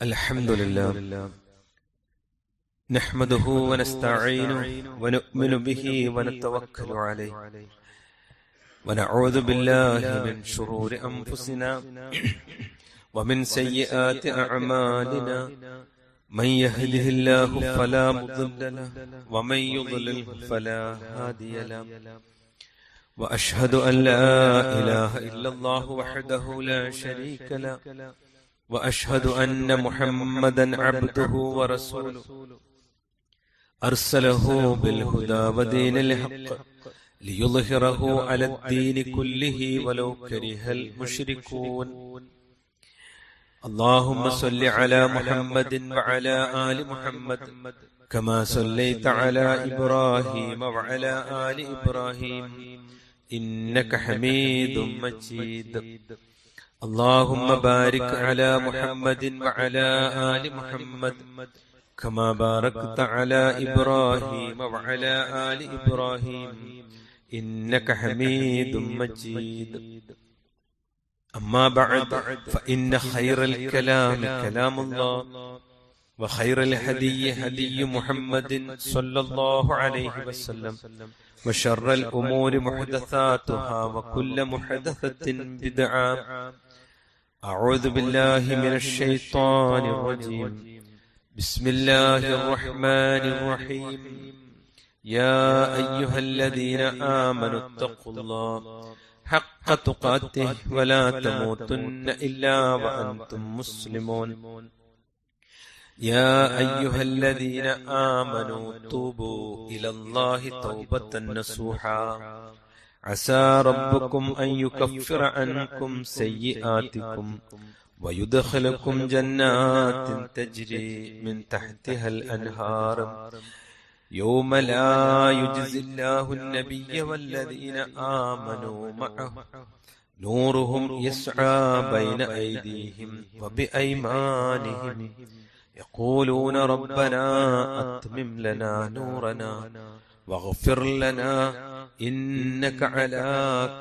الحمد لله نحمده ونستعينه ونؤمن به ونتوكل عليه ونعوذ بالله من شرور أنفسنا ومن سيئات أعمالنا من يهده الله فلا مضل له ومن يضلل فلا هادي له وأشهد أن لا إله إلا الله وحده لا شريك له وأشهد أن محمدا عبده ورسوله أرسله بالهدى ودين الحق ليظهره على الدين كله ولو كره المشركون اللهم صل على محمد وعلى آل محمد كما صليت على إبراهيم وعلى آل إبراهيم إنك حميد مجيد اللهم بارك على محمد وعلى آل محمد كما باركت على إبراهيم وعلى آل إبراهيم إنك حميد مجيد أما بعد فإن خير الكلام كلام الله وخير الهدي هدي محمد صلى الله عليه وسلم وشر الأمور محدثاتها وكل محدثة بدعة أعوذ بالله من الشيطان الرجيم بسم الله الرحمن الرحيم يا أيها الذين آمنوا اتقوا الله حق تقاته ولا تموتن إلا وأنتم مسلمون يا أيها الذين آمنوا توبوا إلى الله توبة نصوحا عسى ربكم أن يكفر عنكم سيئاتكم ويدخلكم جنات تجري من تحتها الأنهار يوم لا يجزي الله النبي والذين آمنوا معه نورهم يسعى بين أيديهم وبأيمانهم يقولون ربنا أتمم لنا نورنا واغفر لنا إنك على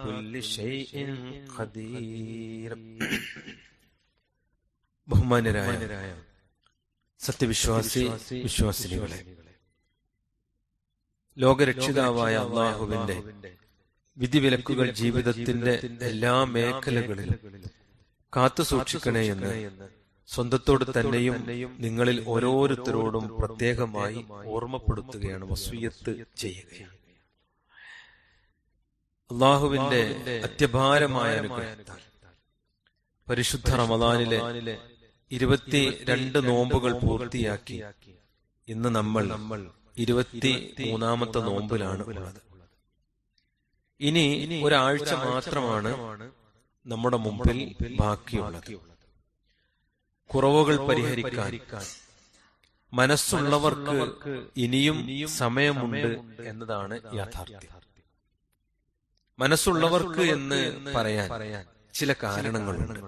كل شيء قدير. ബഹുമാന്യരായ സത്യവിശ്വാസി വിശ്വാസിനികളെ, ലോകരക്ഷിതാവായ അല്ലാഹുവിന്റെ വിധിവിലക്കുകൾ ജീവിതത്തിന്റെ എല്ലാ മേഖലകളിലും കാത്തു സൂക്ഷിക്കണേ എന്ന് സ്വന്തത്തോട് തന്നെയും നിങ്ങളിൽ ഓരോരുത്തരോടും പ്രത്യേകമായി ഓർമ്മപ്പെടുത്തുകയാണ്, വസിയ്യത്ത് ചെയ്യുകയാണ്. അല്ലാഹുവിന്റെ അത്യപാരമായ അനുഗ്രഹത്താൽ പരിശുദ്ധ റമദാനിലെ 22 നോമ്പുകൾ പൂർത്തിയാക്കി ഇന്ന് നമ്മൾ 23ാമത്തെ നോമ്പിലാണ് ഉള്ളത്. ഇനി ഒരാഴ്ച മാത്രമാണ് നമ്മുടെ മുമ്പിൽ ബാക്കിയുള്ളത്. കുറവുകൾ പരിഹരിക്കാൻ മനസ്സുള്ളവർക്ക് ഇനിയും സമയമുണ്ട് എന്നതാണ് യാഥാർത്ഥ്യം. മനസ്സുള്ളവർക്ക് എന്ന് പറയാൻ ചില കാരണങ്ങളുണ്ട്.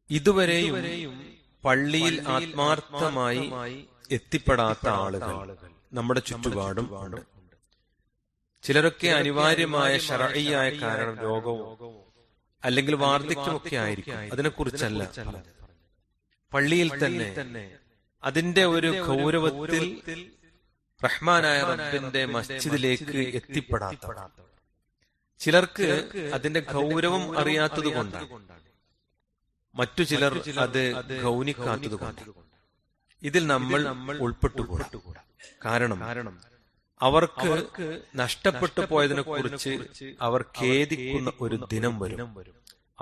ഇതുവരെയും പള്ളിയിൽ ആത്മാർത്ഥമായി എത്തിപ്പെടാത്ത ആളുകൾ നമ്മുടെ ചുറ്റുപാടും ഉണ്ട്. ചിലരൊക്കെ അനിവാര്യമായ ശർഈയായ കാരണം, രോഗവും അല്ലെങ്കിൽ വാർദ്ധക്യമൊക്കെ ആയിരിക്കും. അതിനെക്കുറിച്ചല്ല, പള്ളിയിൽ തന്നെ അതിന്റെ ഒരു ഗൗരവത്തിൽ റഹ്മാനായ റബ്ബിന്റെ മസ്ജിദിലേക്ക് എത്തിപ്പെടാത്ത ചിലർക്ക് അതിന്റെ ഗൗരവം അറിയാത്തത് കൊണ്ടാണ്, മറ്റു ചിലർ അത് ഗൗനിക്കാത്തത് കൊണ്ട്. ഇതിൽ നമ്മൾ ഉൾപ്പെട്ടുകൂടാ. കാരണം അവർക്ക് നഷ്ടപ്പെട്ടു പോയതിനെ കുറിച്ച് അവർ ഖേദിക്കുന്ന ഒരു ദിനം വരും.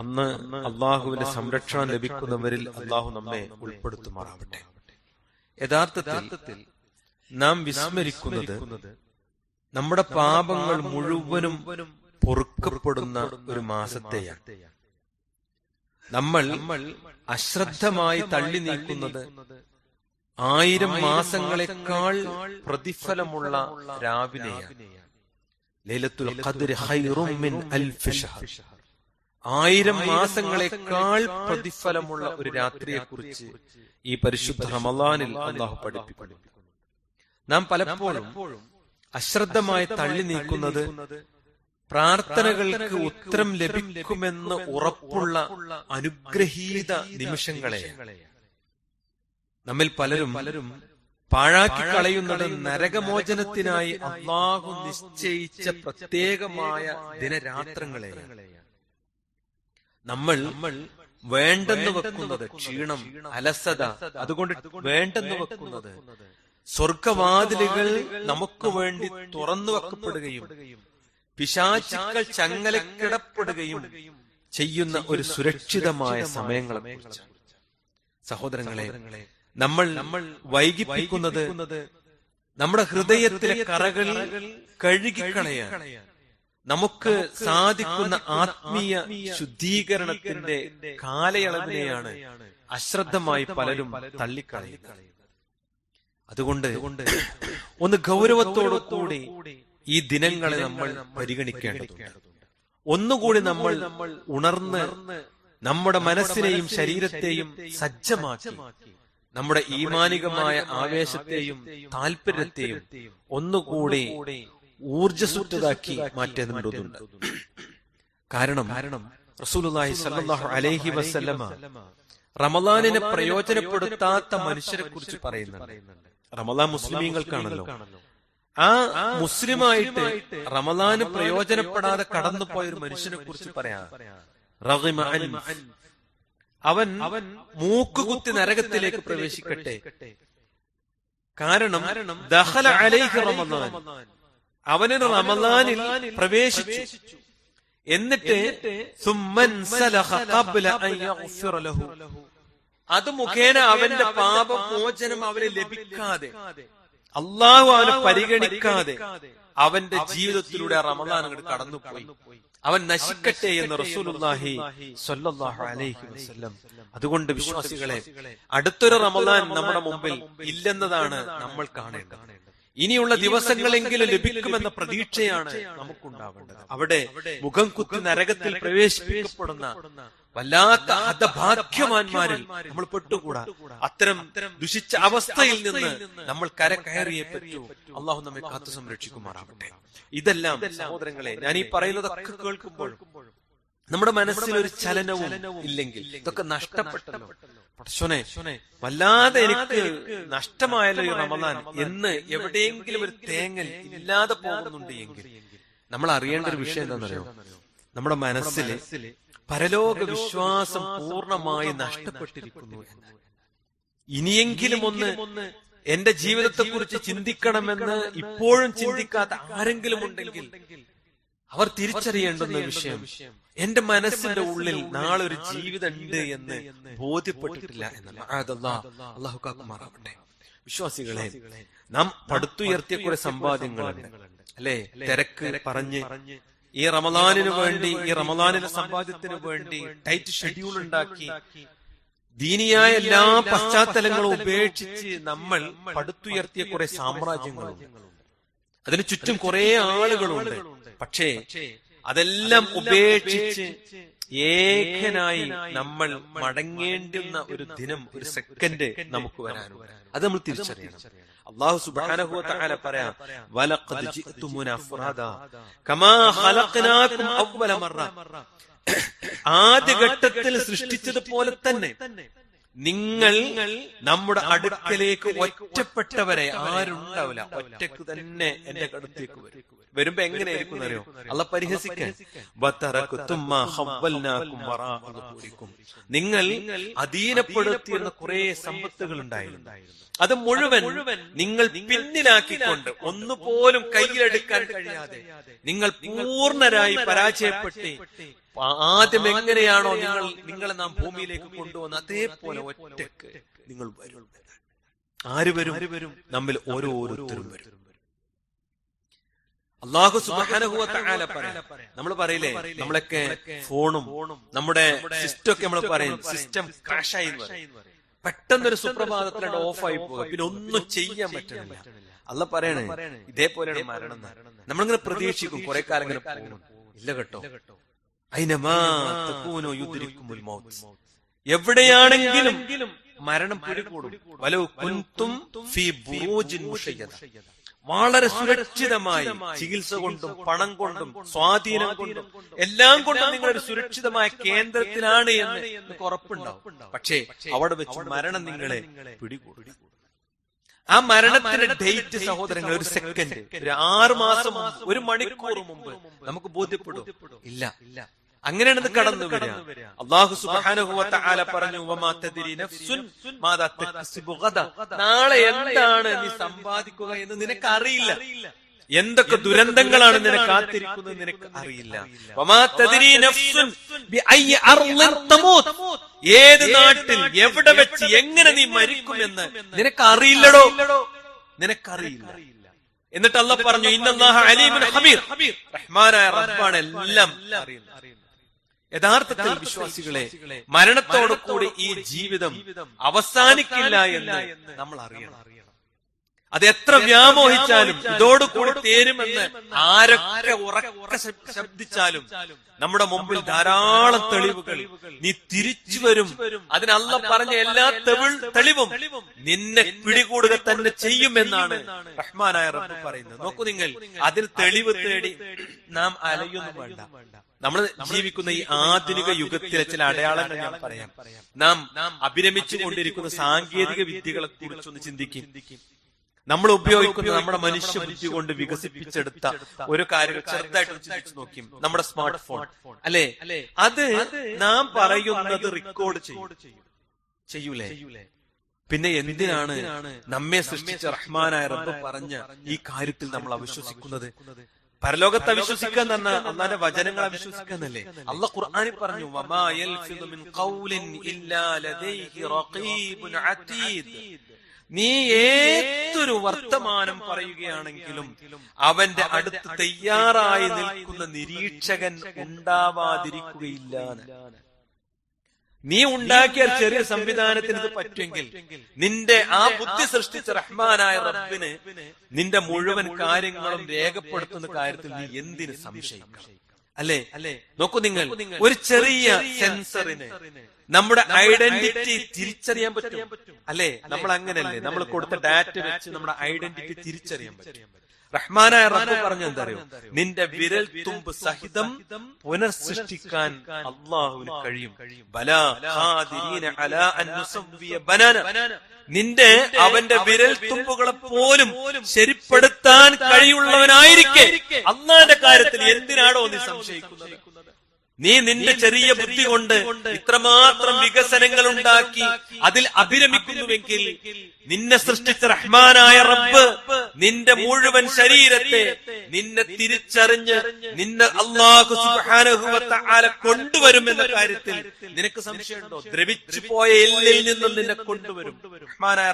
അന്ന് അള്ളാഹുവിന്റെ സംരക്ഷണം ലഭിക്കുന്നവരിൽ അള്ളാഹു നമ്മെ ഉൾപ്പെടുത്തുമാറാവട്ടെ. യഥാർത്ഥത്തിൽ നാം വിസ്മരിക്കുന്നത് നമ്മുടെ പാപങ്ങൾ മുഴുവനും പൊറുക്കപ്പെടുന്ന ഒരു മാസത്തെയാണ്. നമ്മൾ അശ്രദ്ധമായി തള്ളി നീക്കുന്നത് 1000 മാസങ്ങളെക്കാൾ പ്രതിഫലമുള്ള രാവിനെയാണ്. ലൈലത്തുൽ ഖദ്ർ ഖൈറും മിൻ അൽഫി ശഹർ. 1000 മാസങ്ങളെക്കാൾ പ്രതിഫലമുള്ള ഒരു രാത്രിയെ കുറിച്ച് ഈ പരിശുദ്ധ റമളാനിൽ അല്ലാഹു പഠിപ്പിക്കുന്നു. നാം പലപ്പോഴും അശ്രദ്ധമായി തള്ളി നീക്കുന്നത് പ്രാർത്ഥനകൾക്ക് ഉത്തരം ലഭിക്കുമെന്ന് ഉറപ്പുള്ള അനുഗ്രഹീത നിമിഷങ്ങളെ നമ്മിൽ പലരും പാഴാക്കി കളയുന്നത് നരകമോചനത്തിനായി അല്ലാഹു നിശ്ചയിച്ച പ്രത്യേകമായ ദിനരാത്രങ്ങളെ. നമ്മൾ വേണ്ടെന്ന് വെക്കുന്നത് ക്ഷീണം, അലസത, അതുകൊണ്ട് വേണ്ടെന്ന് വെക്കുന്നത് സ്വർഗവാതിലുകൾ നമുക്ക് വേണ്ടി തുറന്നു വെക്കപ്പെടുകയും പിശാചുക്കൾ ചങ്ങലക്കിടപ്പെടുകയും ചെയ്യുന്ന ഒരു സുരക്ഷിതമായ സമയങ്ങളെ കുറിച്ച്. സഹോദരങ്ങളെ, നമ്മൾ വൈകിപ്പിക്കുന്നത് നമ്മുടെ ഹൃദയത്തിലെ കറകൾ കഴുകിക്കളയാൻ നമുക്ക് സാധിക്കുന്ന ആത്മീയ ശുദ്ധീകരണത്തിന്റെ കാലയളവിനെയാണ് അശ്രദ്ധമായി പലരും തള്ളിക്കളയുന്നത്. അതുകൊണ്ട് ഒന്ന് ഗൗരവത്തോടു കൂടി ഈ ദിനങ്ങളെ നമ്മൾ പരിഗണിക്കേണ്ടതുണ്ട്. ഒന്നുകൂടി നമ്മൾ ഉണർന്ന് നമ്മുടെ മനസ്സിനെയും ശരീരത്തെയും സജ്ജമാക്കി നമ്മുടെ ഈമാനികമായ ആവേശത്തെയും താല്പര്യത്തെയും ഒന്നുകൂടി ഊർജസ്വത്തതാക്കി മാറ്റേണ്ടതുണ്ട്. കാരണം റസൂലുള്ളാഹി സ്വല്ലല്ലാഹു അലൈഹി വസല്ലമ റമളാനിനെ പ്രയോജനപ്പെടുത്താത്ത മനുഷ്യരെ കുറിച്ച് പറയുന്നുണ്ട്. റമളാൻ മുസ്ലിമീങ്ങൾക്കാണല്ലോ. ആ മുസ്ലിമായിട്ട് റമളാന് പ്രയോജനപ്പെടാതെ കടന്നുപോയ ഒരു മനുഷ്യനെ കുറിച്ച് പറയാം. അവൻ മൂക്കുകുത്തി നരകത്തിലേക്ക് പ്രവേശിക്കട്ടെ. കാരണം ദഖല അലൈഹി റമളാൻ, അവന് റമളാനിൽ പ്രവേശിച്ചു, എന്നിട്ട് അത് മുഖേന അവന്റെ പാപമോചനം അവന് ലഭിക്കാതെ, അള്ളാഹു അവനെ പരിഗണിക്കാതെ അവന്റെ ജീവിതത്തിലൂടെ റമളാൻ അങ്ങോട്ട് കടന്നുപോയി. അവൻ നശിക്കട്ടെ എന്ന് റസൂലുള്ളാഹി സ്വല്ലല്ലാഹു അലൈഹി വസല്ലം. അതുകൊണ്ട് വിശ്വാസികളെ, അടുത്തൊരു റമളാൻ നമ്മുടെ മുമ്പിൽ ഇല്ലെന്നതാണ് നമ്മൾ കാണേണ്ടത്. ഇനിയുള്ള ദിവസങ്ങളെങ്കിലും ലഭിക്കുമെന്ന പ്രതീക്ഷയാണ് നമുക്കുണ്ടാവേണ്ടത്. അവിടെ മുഖം കുത്തി നരകത്തിൽ പ്രവേശിപ്പിക്കപ്പെടുന്ന വല്ലാത്ത ഹതഭാഗ്യവാന്മാരിൽ നമ്മൾ പെട്ടുകൂടാ. അത്തരം ദുഷിച്ച അവസ്ഥയിൽ നിന്ന് നമ്മൾ കരകയറിയേ പറ്റൂ. അള്ളാഹു നമ്മെ കാത്തു സംരക്ഷിക്കുമാറാവട്ടെ. ഇതെല്ലാം സഹോദരങ്ങളെ, ഞാൻ ഈ പറയുന്നതൊക്കെ കേൾക്കുമ്പോൾ നമ്മുടെ മനസ്സിൽ ഒരു ചലനവും ഇല്ലെങ്കിൽ ഇതൊക്കെ നഷ്ടപ്പെട്ടല്ലോ, പടച്ചോനെ വല്ലാതെ എനിക്ക് നഷ്ടമായല്ലോ ഈ റമളാൻ എന്ന് എവിടെയെങ്കിലും ഒരു തേങ്ങൽ ഇല്ലാതെ പോകുന്നുണ്ട് എങ്കിൽ നമ്മൾ അറിയേണ്ട ഒരു വിഷയം എന്താണെന്നറിയോ? നമ്മുടെ മനസ്സില് പരലോക വിശ്വാസം പൂർണ്ണമായി നഷ്ടപ്പെട്ടിരിക്കുന്നു എന്നാണ്. ഇനിയെങ്കിലും ഒന്ന് എന്റെ ജീവിതത്തെ കുറിച്ച് ചിന്തിക്കണമെന്ന് ഇപ്പോഴും ചിന്തിക്കാത്ത ആരെങ്കിലും ഉണ്ടെങ്കിൽ അവർ തിരിച്ചറിയേണ്ടുന്ന വിഷയം, എന്റെ മനസ്സിന്റെ ഉള്ളിൽ നാളെ ഒരു ജീവിതം ഉണ്ട് എന്ന് ബോധ്യപ്പെട്ടിട്ടില്ല എന്നല്ല. അല്ലാഹു കാക്കുമാറാവട്ടെ. വിശ്വാസികളെ, നാം പടുത്തുയർത്തിയ കുറെ സമ്പാദ്യങ്ങളുണ്ട് അല്ലെ, തിരക്ക് പറഞ്ഞ് ഈ റമളാനിന് വേണ്ടി, ഈ റമളാനിലെ സമ്പാദ്യത്തിന് വേണ്ടി ടൈറ്റ് ഷെഡ്യൂൾ ഉണ്ടാക്കി ദീനിയായ എല്ലാ പശ്ചാത്തലങ്ങളും ഉപേക്ഷിച്ച് നമ്മൾ പടുത്തുയർത്തിയ കുറെ സാമ്രാജ്യങ്ങളുണ്ട്, അതിന് ചുറ്റും കുറെ ആളുകളുണ്ട്. പക്ഷേ അതെല്ലാം ഉപേക്ഷിച്ച് ഏകനായി നമ്മൾ മടങ്ങേണ്ടുന്ന ഒരു ദിനം, ഒരു സെക്കൻഡ് നമുക്ക് വരാനുണ്ട്. അത് നമ്മൾ തിരിച്ചറിയണം. അല്ലാഹു സുബ്ഹാനഹു വ തആല പറയാ, വലഖദ് ജിഅ്തുമുനാ ഫുറാദാ കമാ ഖലഖനാകും അവ്വല മറ. ആദ്യഘട്ടത്തിൽ സൃഷ്ടിച്ചതുപോലെ തന്നെ നിങ്ങൾ നമ്മുടെ അടുക്കലേക്ക് ഒറ്റപ്പെട്ടവരെ ആരുണ്ടാവില്ല, ഒറ്റക്ക് തന്നെ എന്റെ അടുത്തേക്ക് വരും. വരുമ്പോ എങ്ങനെയായിരിക്കും അറിയോ? അള്ളാഹ് പരിഹസിക്കാൻ, നിങ്ങൾ അധീനപ്പെടുത്തിയിരുന്ന കുറെ സമ്പത്തുകൾ ഉണ്ടായിരുന്നു, അത് മുഴുവൻ നിങ്ങൾ പിന്നിലാക്കിക്കൊണ്ട് ഒന്നുപോലും കയ്യിലെടുക്കാൻ കഴിയാതെ നിങ്ങൾ പൂർണ്ണരായി പരാജയപ്പെട്ട് ആദ്യം എങ്ങനെയാണോ നിങ്ങളെ നാം ഭൂമിയിലേക്ക് കൊണ്ടുവന്ന് അതേപോലെ ഒറ്റക്ക് നിങ്ങൾ വരും. ആര് വരും? നമ്മിൽ ഓരോരുത്തരും വരും. അല്ലാഹു സുബ്ഹാനഹു വ തആല പറയാം, നമ്മൾ പറയില്ലേ, നമ്മളൊക്കെ ഫോണും നമ്മുടെ സിസ്റ്റം ഒക്കെ നമ്മൾ പറയും സിസ്റ്റം ക്രാഷ് ആയി പറയും. പെട്ടെന്നൊരു സുപ്രഭാതത്തിൽ ഓഫായി പോകുക, പിന്നെ ഒന്നും ചെയ്യാൻ പറ്റുന്നില്ല. അല്ലാഹ് പറയണേ ഇതേപോലെയാണ് മരണം. നമ്മളിങ്ങനെ പ്രതീക്ഷിക്കും കുറെ കാലം ഇങ്ങനെ പോകും. ഇല്ല കേട്ടോ, എവിടെയാണെങ്കിലും മരണം പിടികൂടും. വളരെ സുരക്ഷിതമായി ചികിത്സ കൊണ്ടും പണം കൊണ്ടും സ്വാധീനം കൊണ്ടും എല്ലാം കൊണ്ടും നിങ്ങളൊരു സുരക്ഷിതമായ കേന്ദ്രത്തിലാണ് എന്ന് നിങ്ങൾക്ക് ഉറപ്പുണ്ടാവും. പക്ഷേ അവിടെ വെച്ച് മരണം നിങ്ങളെ പിടികൂടും. ആ മരണത്തിന്റെ ഡേറ്റ് സഹോദരങ്ങൾ ഒരു സെക്കൻഡ്, ഒരു 6 മാസം, 1 മണിക്കൂർ മുമ്പ് നമുക്ക് ബോധ്യപ്പെടും. ഇല്ല, അങ്ങനെയാണെന്ന് കടന്നു വരിക. അല്ലാഹു സുബ്ഹാനഹു വ തആല പറഞ്ഞു, വമാ തദ്രി നഫ്സുൻ മാദാ തക്സിബു ഗദ. നാളെ എന്താണ് നീ സമ്പാദിക്കുക എന്ന് നിനക്ക് അറിയില്ല. എന്തൊക്കെ ദുരന്തങ്ങളാണ് നിനക്ക് കാത്തിരിക്കുന്നത് നിനക്ക് അറിയില്ല. വമാ തദ്രി നഫ്സുൻ ബിഅയ്യി അർളിൻ തമൂത്. ഏത് നാട്ടിൽ എവിടെ വെച്ച് എങ്ങനെ നീ മരിക്കുമെന്ന് നിനക്ക് അറിയില്ലടോ, നിനക്കറിയില്ല. എന്നിട്ട് അല്ലാഹു പറഞ്ഞു, ഇന്നല്ലാഹ അലീമുൻ ഖബീർ. റഹ്മാനായ റബ്ബാണ് എല്ലാം അറിയുന്നത്. യഥാർത്ഥത്തിൽ വിശ്വാസികളെ, മരണത്തോടു കൂടി ഈ ജീവിതം അവസാനിക്കില്ല എന്ന് നമ്മൾ അറിയണം. അത് എത്ര വ്യാമോഹിച്ചാലും ഇതോടുകൂടി തീരുമെന്ന് ആരൊക്കെ ഉറക്കെ ശബ്ദിച്ചാലും നമ്മുടെ മുമ്പിൽ ധാരാളം തെളിവുകൾ, നീ തിരിച്ചു വരും, അതിന് അല്ലാഹു പറഞ്ഞ എല്ലാ തെളിവും നിന്നെ പിടികൂടുക തന്നെ ചെയ്യുമെന്നാണ് റഹ്മാനായ റബ്ബ് പറയുന്നത്. നോക്കൂ നിങ്ങൾ, അതിൽ തെളിവ് തേടി നാം അലയൊന്നും വേണ്ട. നമ്മൾ ജീവിക്കുന്ന ഈ ആധുനിക യുഗത്തിലെ ചില അടയാളങ്ങൾ ഞാൻ പറയാം. നാം അഭിരമിച്ചു കൊണ്ടിരിക്കുന്ന സാങ്കേതിക വിദ്യകളെ കുറിച്ചൊന്ന് ചിന്തിക്കും. നമ്മൾ ഉപയോഗിക്കുന്ന നമ്മുടെ മനുഷ്യ ബുദ്ധി കൊണ്ട് വികസിപ്പിച്ചെടുത്ത ഒരു കാര്യം ചെറുതായിട്ട് ചിന്തിച്ചു നോക്കിയും, നമ്മുടെ സ്മാർട്ട് ഫോൺ അല്ലെ, അത് നാം പറയുന്നത് റെക്കോർഡ് ചെയ്യൂലേ? പിന്നെ എന്തിനാണ് നമ്മെ സൃഷ്ടിച്ച റഹ്മാനായ റബ്ബ് പറഞ്ഞ ഈ കാര്യത്തിൽ നമ്മൾ അവിശ്വസിക്കുന്നത്? പരലോകത്തെ അവിശ്വസിക്കാൻ തന്നെ അല്ലാഹുവിന്റെ വചനങ്ങൾ അവിശ്വസിക്കാന്നല്ലേ? അല്ലാഹു ഖുർആനിൽ പറഞ്ഞു, വമാ യൽഫിദു മിൻ ഖൗലിൻ ഇല്ലാ ലദൈഹി റഖീബുൻ അതീദ്. നീ ഏതൊരു വർത്തമാനം പറയുകയാണെങ്കിലും അവന്റെ അടുത്ത് തയ്യാറായി നിൽക്കുന്ന നിരീക്ഷകൻ ഉണ്ടാവാതിരിക്കുകയില്ല. നീ ഉണ്ടാക്കിയ ചെറിയ സംവിധാനത്തിന് ഇത് പറ്റുമെങ്കിൽ നിന്റെ ആ ബുദ്ധി സൃഷ്ടിച്ച റഹ്മാനായ റബ്ബിന് നിന്റെ മുഴുവൻ കാര്യങ്ങളും രേഖപ്പെടുത്തുന്ന കാര്യത്തിൽ നീ എന്തിന് സംശയിക്കണം? അല്ലേ? നോക്കൂ നിങ്ങൾ, ഒരു ചെറിയ സെൻസറിന് നമ്മുടെ ഐഡന്റിറ്റി തിരിച്ചറിയാൻ പറ്റും അല്ലെ? നമ്മൾ അങ്ങനെയല്ലേ, നമ്മൾ കൊടുത്ത ഡാറ്റ വെച്ച് നമ്മുടെ ഐഡന്റിറ്റി തിരിച്ചറിയാൻ പറ്റും. റഹ്മാനായ റബ്ബ് പറഞ്ഞു, എന്താ അറിയോ? നിന്റെ വിരൽ തുമ്പ് സഹിതം പുനർസൃഷ്ടിക്കാൻ അല്ലാഹുവിന് കഴിയും. ബലാ ഖാദിരീന അലാ അൻ നുസവ്വിയ ബനാന. നിന്റെ അവന്റെ വിരൽ തുമ്പുകളെ പോലും ശരിപ്പെടുത്താൻ കഴിയുള്ളവനായിരിക്കെ അല്ലാഹുവിന്റെ കാര്യത്തിൽ എന്തിനാണോ നീ സംശയിക്കുന്നത്? നീ നിന്റെ ചെറിയ ബുദ്ധി കൊണ്ട് ഇത്രമാത്രം വികസനങ്ങൾ ഉണ്ടാക്കി അതിൽ അഭിരമിക്കുന്നുവെങ്കിൽ നിന്നെ സൃഷ്ടിച്ച റഹ്മാനായ റബ്ബ് നിന്റെ മുഴുവൻ ശരീരത്തെ നിന്നെ തിരിച്ചറിഞ്ഞ് നിന്നെ അല്ലാഹു സുബ്ഹാനഹു വ തആല കൊണ്ടുവരുമെന്ന കാര്യത്തിൽ നിനക്ക് സംശയമുണ്ടോ? ദ്രവിച്ചു പോയ എല്ലിൽ നിന്നും നിന്നെ കൊണ്ടുവരും. റഹ്മാനായ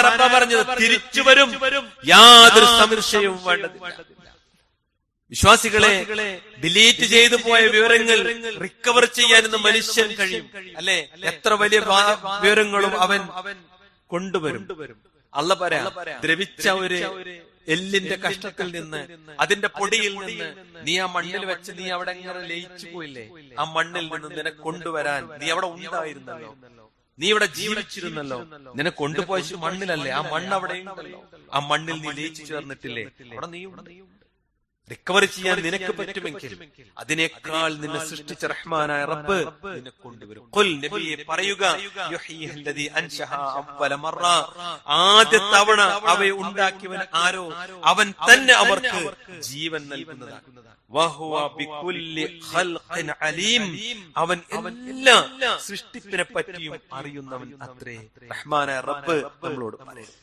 റബ്ബാ പറഞ്ഞത് തിരിച്ചു വരും, യാതൊരു സംശയവും വേണ്ടതില്ല. വിശ്വാസികളെ, ഡിലീറ്റ് ചെയ്തു പോയ വിവരങ്ങൾ റിക്കവർ ചെയ്യാൻ ഇന്ന് മനുഷ്യൻ കഴിയും അല്ലെ? എത്ര വലിയ വിവരങ്ങളും അവൻ കൊണ്ടുവരും. അല്ല പറയാ, ദ്രവിച്ച ഒരു എല്ലിന്റെ കഷ്ടത്തിൽ നിന്ന്, അതിന്റെ പൊടിയിൽ നിന്ന് നീ ആ മണ്ണിൽ വെച്ച് നീ അവിടെ എങ്ങനെ ലയിച്ചു പോയില്ലേ? ആ മണ്ണിൽ നിന്ന് നിന്നെ കൊണ്ടുവരാൻ നീ അവിടെ ഉണ്ടായിരുന്നല്ലോ, നീ ഇവിടെ ജീവിച്ചിരുന്നല്ലോ. നിന്നെ കൊണ്ടുപോയ മണ്ണിലല്ലേ? ആ മണ്ണ് അവിടെ ഉണ്ടല്ലോ, ആ മണ്ണിൽ നീ ലയിച്ചു ചേർന്നിട്ടില്ലേ? അവിടെ നീ റിക്കവർ ചെയ്യാൻ നിനക്ക് പറ്റുമെങ്കിൽ അതിനേക്കാൾ നിന്നെ സൃഷ്ടിച്ച റഹ്മാനായ റബ്ബ് നിന്നെ കൊണ്ടുവരും. ഖുൽ, നബിയെ പറയുക, യുഹ്യിഹല്ലദീ അൻശഹ അവ്വല മറ. ആദ്യ തവണ അവയെ ഉണ്ടാക്കിയവൻ ആരോ അവൻ തന്നെ അവർക്ക് ജീവൻ നൽകുന്നതാണ്. വഹുവ ബികുല്ലി ഖൽഖിൻ അലീം. അവൻ എല്ലാ സൃഷ്ടിപ്പിനെ പറ്റിയും അറിയുന്നവൻ അത്രേ. റഹ്മാനായ റബ്ബ് നമ്മളോട് പറയുന്നു.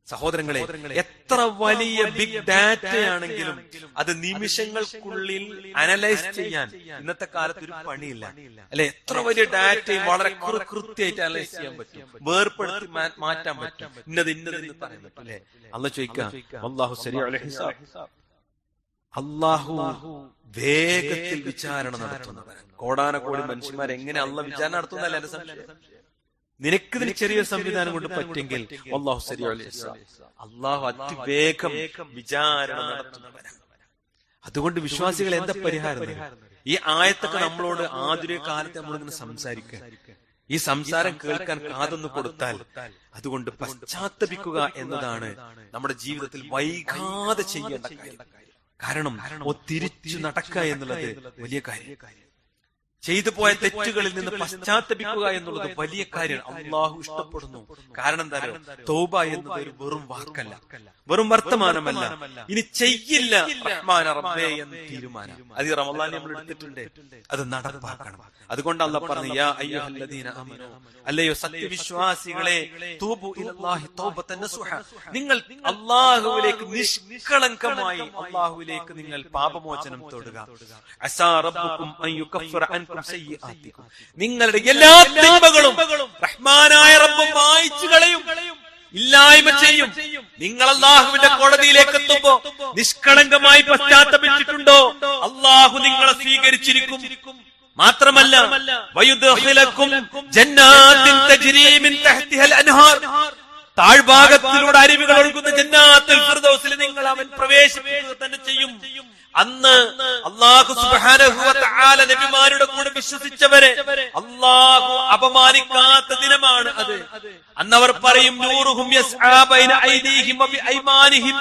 സഹോദരങ്ങളെ, എത്ര വലിയ ബിഗ് ഡാറ്റയാണെങ്കിലും അത് നിമിഷങ്ങൾക്കുള്ളിൽ അനലൈസ് ചെയ്യാൻ ഇന്നത്തെ കാലത്ത് ഒരു പണിയില്ല അല്ലെ? എത്ര വലിയ ഡാറ്റയും വളരെ കൃത്യമായിട്ട് അനലൈസ് ചെയ്യാൻ പറ്റും, വേർപ്പെടുത്തി മാറ്റാൻ പറ്റും. ഇന്നതെന്ന് പറയാൻ പറ്റും അല്ലെ? അല്ലാഹു ചോദിക്കാം, അല്ലാഹു സരീഉൽ ഹിസാബ്. അല്ലാഹു വേഗത്തിൽ വിചാരണ നടത്തുന്നവൻ. കോടാനകോടി മനുഷ്യന്മാർ എങ്ങനെ അല്ലാഹു വിചാരണ നടത്തുന്നല്ല എന്റെ സംശയം. നിനക്കിതിന് ചെറിയ സംവിധാനം കൊണ്ട് പറ്റെങ്കിൽ അല്ലാഹു സരീഉൽ ഹിസാബ്, അല്ലാഹു അതിവേഗം വിചാരണ നടത്തുന്നവനാണ്. അതുകൊണ്ട് വിശ്വാസികൾ എന്താ പരിഹാരം? ഈ ആയത്തൊക്കെ നമ്മളോട് ആധുനിക കാലത്ത് നമ്മളിങ്ങനെ സംസാരിക്കുക, ഈ സംസാരം കേൾക്കാൻ കാതൊന്നു കൊടുത്താൽ അതുകൊണ്ട് പശ്ചാത്തപിക്കുക എന്നതാണ് നമ്മുടെ ജീവിതത്തിൽ വൈകാതെ ചെയ്യേണ്ട കാര്യം. കാരണം തിരിച്ചു നടക്കുക എന്നുള്ളത് വലിയ കാര്യം. ചെയ്തു പോയ തെറ്റുകളിൽ നിന്ന് പശ്ചാത്തപിക്കുക എന്നുള്ളത് വലിയ കാര്യമാണ്. അള്ളാഹു ഇഷ്ടപ്പെടുന്നു. കാരണം എന്താ, തൗബ എന്നത് ഒരു വെറും വാക്കല്ല, വെറും വർത്തമാനമല്ല. ഇനി ചെയ്യില്ല റഹ്മാന റബ്ബേ എന്ന് തീരുമാനം. അത് റമളാൻ നമ്മൾ എടുത്തിട്ടുണ്ട്, അത് നടപ്പാക്കണം. അതുകൊണ്ട് അല്ലാഹു പറഞ്ഞു, യാ അയ്യുഹല്ലദീന ആമനൂ, അല്ലയോ സത്യവിശ്വാസികളെ, തൂബു ഇലല്ലാഹി തൗബതൻ നസുഹ, നിങ്ങൾ അല്ലാഹുവിലേക്ക് നിഷ്കളങ്കമായി അല്ലാഹുവിലേക്ക് നിങ്ങൾ പാപമോചനം തേടുക. അസാ റബ്ബുക്കും അൻ യുകഫിറ അൻകും സയ്യിആതികും, നിങ്ങളുടെ എല്ലാ തിന്മകളും റഹ്മാനായ റബ്ബ് മായ്ച്ചു കളയും, ഇല്ലായ്മ ചെയ്യും. നിങ്ങൾ അല്ലാഹുവിന്റെ കോടതിയിലേക്ക് എത്തുമ്പോ നിഷ്കളങ്കമായി പശ്ചാത്തപിച്ചിട്ടുണ്ടോ, അല്ലാഹു നിങ്ങളെ സ്വീകരിച്ചിരിക്കും. മാത്രമല്ല, വയുദ്ഖിലക്കും ജന്നാത്തിൻ തജ്രീ മിൻ തഹ്തിഹൽ അൻഹാർ, താഴ്ഭാഗത്തിലൂടെ അരുവികൾ ഒഴുകുന്ന ജന്നാത്തുൽ ഫിർദൗസിൽ നിങ്ങൾ അവൻ പ്രവേശിപ്പിക്കുക തന്നെ ചെയ്യും. അന്ന് അല്ലാഹു സുബ്ഹാനഹു വ തആല നബിമാരുടെ കൂടെ വിശ്വസിച്ചവരെ അല്ലാഹു അപമാനിക്കാത്ത ദിനമാണ് അത്. അന്നവർ പറയും, നൂറുഹും യസ്ആ ബൈന ഐദീഹിം വ ബിഐമാനിഹിം,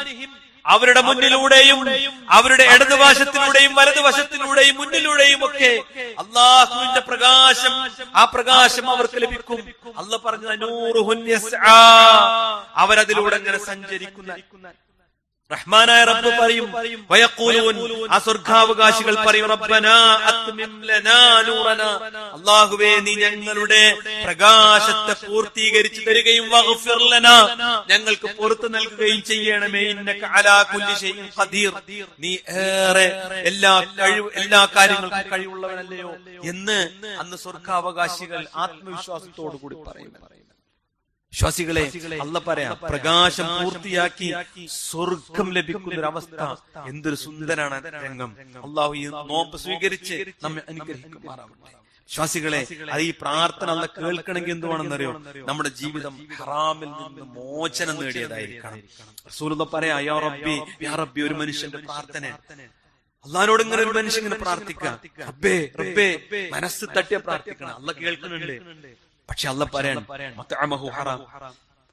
അവരുടെ മുന്നിലൂടെയും അവരുടെ ഇടതുവശത്തിലൂടെയും വലതുവശത്തിലൂടെയും മുന്നിലൂടെയും ഒക്കെ അല്ലാഹുവിന്റെ പ്രകാശം, ആ പ്രകാശം അവർക്ക് ലഭിക്കും. അല്ലാഹു പറഞ്ഞു, നൂറുഹുൻ യസ്ആ, അവരതിലൂടെ അങ്ങനെ സഞ്ചരിക്കുന്ന. റഹ്മാനായ റബ്ബ് പറയും, വയഖൂലൂൻ, ആ സ്വർഗ്ഗാവകാശികൾ പറയും, റബ്ബനാ അത്മിം ലനാ നൂറനാ, അല്ലാഹുവേ നീ ഞങ്ങളുടെ പ്രകാശത്തെ പൂർത്തീകരിച്ചു തരികയും വഗ്ഫിർ ലനാ, ഞങ്ങൾക്ക് പുറത്തു നൽകുകയും ചെയ്യണമേ, ഇന്നക അലാ കുല്ലി ഷൈഇൻ ഖദീർ, നീ ഏറെ എല്ലാ കാര്യങ്ങൾക്കും കഴിവുള്ളവനല്ലയോ എന്ന് അന്ന് സ്വർഗ്ഗാവകാശികൾ ആത്മവിശ്വാസത്തോടു കൂടി പറയും. വിശ്വാസികളെ, അല്ലാഹു പറയാം, പ്രകാശം പൂർത്തിയാക്കി സ്വർഗം ലഭിക്കുന്ന ഒരു അവസ്ഥ. എന്തൊരു സുന്ദരാണ് രംഗം. അല്ലാഹു ഈ നോമ്പ് സ്വീകരിച്ച് നമ്മെ അനുഗ്രഹിക്കുമാറാവട്ടെ. വിശ്വാസികളെ, അത് ഈ പ്രാർത്ഥന അല്ലാഹു കേൾക്കണമെങ്കിൽ എന്തുവാണെന്നറിയോ, നമ്മുടെ ജീവിതം ഹറാമിൽ നിന്ന് മോചനം നേടിയതായിരിക്കണം. റസൂലുള്ളാഹി പറയാ, യാ റബ്ബി, യാ റബ്ബി, ഒരു മനുഷ്യന്റെ പ്രാർത്ഥന. അള്ളാഹിനോട് ഇങ്ങനെ ഒരു മനുഷ്യൻ ഇങ്ങനെ പ്രാർത്ഥിക്കാം, റബ്ബേ റബ്ബേ, മനസ്സ് തട്ടിയ പ്രാർത്ഥിക്കണം, അല്ലാഹു കേൾക്കുന്നുണ്ട്. പക്ഷെ അല്ലാഹു പറയാണ്, മത്അമഹു ഹറാം,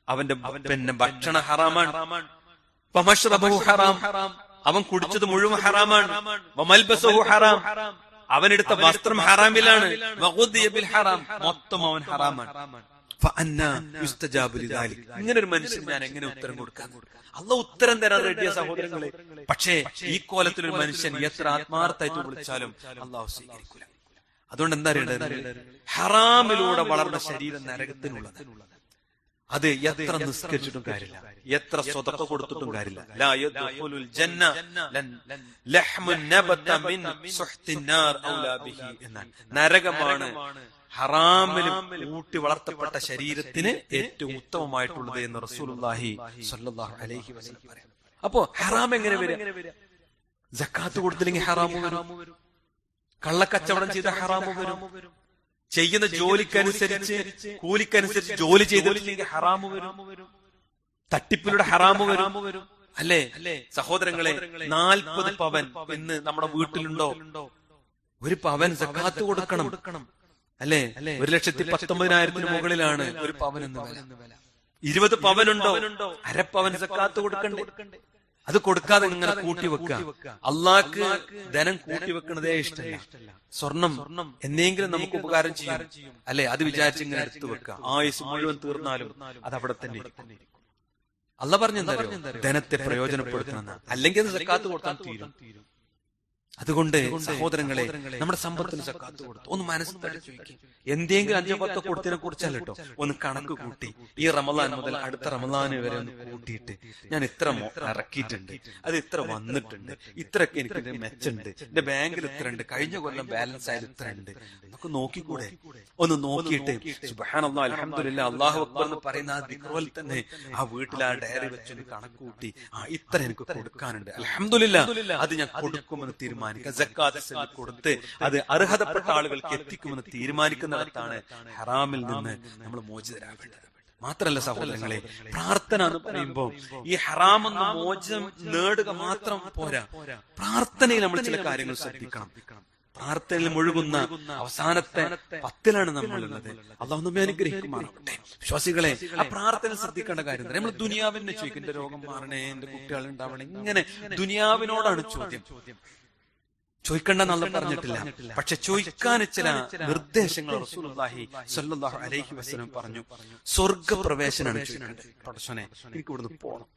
അവന്റെ പിന്നെ ഭക്ഷണ ഹറാമാണ്, വമശ്റബഹു ഹറാം, അവൻ കുടിച്ചത് മുഴുവൻ ഹറാമാണ്, വമൽബസഹു ഹറാം, അവനെടുത്ത വസ്ത്രം ഹറാമിലാണ്, വഗുദിയ ബിൽ ഹറാം, മൊത്തം അവൻ ഹറാമാണ്. ഫഅന്നാ യുസ്തജാബു ലിദാലിക്, ഇങ്ങനെ ഒരു മനുഷ്യൻ ഞാൻ എങ്ങനെ ഉത്തരം കൊടുക്കാൻ? അല്ലാഹു ഉത്തരം തരാൻ റെഡിയ സഹോദരങ്ങളെ. പക്ഷേ ഈ കോലത്തിലൊരു മനുഷ്യൻ എത്ര ആത്മാർത്ഥമായിട്ട് വിളിച്ചാലും അല്ലാഹു സ്വീകരിക്കില്ല. അതുകൊണ്ട് എന്താ അറിയേണ്ടത്, ഹറാമിലൂടെ വളർന്ന ശരീരം നരകത്തിനുള്ളത്. അത് എത്ര നിസ്കരിച്ചിട്ടും കാര്യമില്ല, എത്ര സ്വതക്ക കൊടുത്തിട്ടും കാര്യമില്ല. ലാ യദ്ഖുലുൽ ജന്ന ലഹ്മുൻ നബത മിൻ സുഹ്തിൻ നാർ ഔലാ ബിഹി എന്നാണ്. നരകമാണ് ഹറാമിൽ ഊട്ടി വളർത്തപ്പെട്ട ശരീരത്തിന് ഏറ്റവും ഉത്തമമായിട്ടുള്ളത് എന്ന് റസൂലുള്ളാഹി സ്വല്ലല്ലാഹു അലൈഹി വസല്ലം പറയാം. അപ്പോ ഹറാം എങ്ങനെ വരിക? സക്കാത്ത് കൊടുത്തില്ലെങ്കിൽ ഹറാമ് വരും, കള്ളക്കച്ചവടം ചെയ്ത ഹറാമ് വരും, ചെയ്യുന്ന ജോലിക്കനുസരിച്ച് കൂലിക്കനുസരിച്ച് ജോലി ചെയ്തിട്ടില്ലെങ്കിൽ ഹറാമ് വരും, തട്ടിപ്പിലൂടെ ഹറാമ് വരും. അല്ലേ സഹോദരങ്ങളെ, 40 പവൻ ഇന്ന് നമ്മുടെ വീട്ടിലുണ്ടോ? ഒരു പവൻ സക്കാത്ത് കൊടുക്കണം. അല്ലേ, 1,19,000 മുകളിലാണ് ഒരു പവൻ എന്ന് വില. 20 പവനുണ്ടോ? അരപ്പവൻ സക്കാത്ത് കൊടുക്കണ്ടേ? അത് കൊടുക്കാതെ ഇങ്ങനെ കൂട്ടി വെക്കുക. അള്ളാഹ്ക്ക് ധനം കൂട്ടി വെക്കുന്നതേ ഇഷ്ടമല്ല. സ്വർണം എന്നെങ്കിലും നമുക്ക് ഉപകാരം ചെയ്യും, അല്ലെ? അത് വിചാരിച്ച് ഇങ്ങനെ എടുത്തു വെക്കുക. ആയുസ് മുഴുവൻ തീർന്നാലും അത് അവിടെ തന്നെ ഇരിക്കും. അള്ളാഹ് പറഞ്ഞെന്താ, ധനത്തെ പ്രയോജനപ്പെടുത്തണം, അല്ലെങ്കിൽ അത് സക്കാത്ത് കൊടുക്കാൻ തീരും. അതുകൊണ്ട് സഹോദരങ്ങളെ, നമ്മുടെ സമ്പത്തിന് സക്കാത്ത് കൊടുത്തു ഒന്ന് മനസ്സിൽ തടിച്ചു വയ്ക്കും. എന്തെങ്കിലും 5-10 കൊടുത്തതിനെ കുറിച്ചല്ല കേട്ടോ, ഒന്ന് കണക്ക് കൂട്ടി ഈ റമളാൻ മുതൽ അടുത്ത റമളാന് വരെ ഒന്ന് കൂട്ടിയിട്ട് ഞാൻ ഇത്ര ഇറക്കിയിട്ടുണ്ട്, അത് ഇത്ര വന്നിട്ടുണ്ട്, ഇത്രയൊക്കെ എനിക്ക് മെച്ചുണ്ട്, എന്റെ ബാങ്കിൽ ഇത്ര ഉണ്ട്, കഴിഞ്ഞ കൊല്ലം ബാലൻസ് ആയാലും ഇത്ര ഉണ്ട്, നമുക്ക് നോക്കിക്കൂടെ? ഒന്ന് നോക്കിയിട്ട് സുബ്ഹാനല്ലാഹ് അൽഹംദുലില്ലാഹ് അല്ലാഹു അക്ബർ എന്ന് പറയുന്ന ആ ദിക്റുൽ തന്നെ ആ വീട്ടിൽ ആ ഡയറി വെച്ചൊന്ന് കണക്ക് കൂട്ടി, ഇത്ര എനിക്ക് കൊടുക്കാനുണ്ട്, അൽഹംദുലില്ലാഹ് അത് ഞാൻ കൊടുക്കുമെന്ന് തീരുമാനിക്കുക. സക്കാത്ത് കൊടുത്ത് അത് അർഹതപ്പെട്ട ആളുകൾക്ക് എത്തിക്കുമെന്ന് തീരുമാനിക്കുന്നിടത്താണ് ഹറാമിൽ നിന്ന് നമ്മൾ മോചിതരാവേണ്ടത്. മാത്രല്ല സഹോദരങ്ങളെ, പ്രാർത്ഥന എന്ന് പറയുമ്പോ ഈ ഹറാമെന്ന് മോചനം നേടുക മാത്രം പോരാ, പ്രാർത്ഥനയിൽ നമ്മൾ ചില കാര്യങ്ങൾ ശ്രദ്ധിക്കണം. പ്രാർത്ഥനയിൽ മുഴുകുന്ന അവസാനത്തെ 10 നമ്മളുള്ളത്. അള്ളാഹു നമ്മെ അനുഗ്രഹിക്കുമാറാകട്ടെ. വിശ്വാസികളെ, ആ പ്രാർത്ഥന ശ്രദ്ധിക്കേണ്ട കാര്യം നമ്മൾ ദുനിയാവിനെ ചോദിക്കും, എന്റെ രോഗം മാറണേ, എന്റെ കുട്ടികൾ ഉണ്ടാവണേ, ഇങ്ങനെ ദുനിയാവിനോടാണ് ചോദ്യം. ചോദിക്കണ്ടെന്നല്ല പറഞ്ഞിട്ടില്ല, പക്ഷെ ചോദിക്കാൻ ചില നിർദ്ദേശങ്ങൾ റസൂലുള്ളാഹി സ്വല്ലല്ലാഹു അലൈഹി വസല്ലം പറഞ്ഞു. സ്വർഗപ്രവേശനാണ് ചോദിക്കേണ്ടത്. പടച്ചോനെ, എനിക്ക് ഇവിടുന്ന് പോകണം,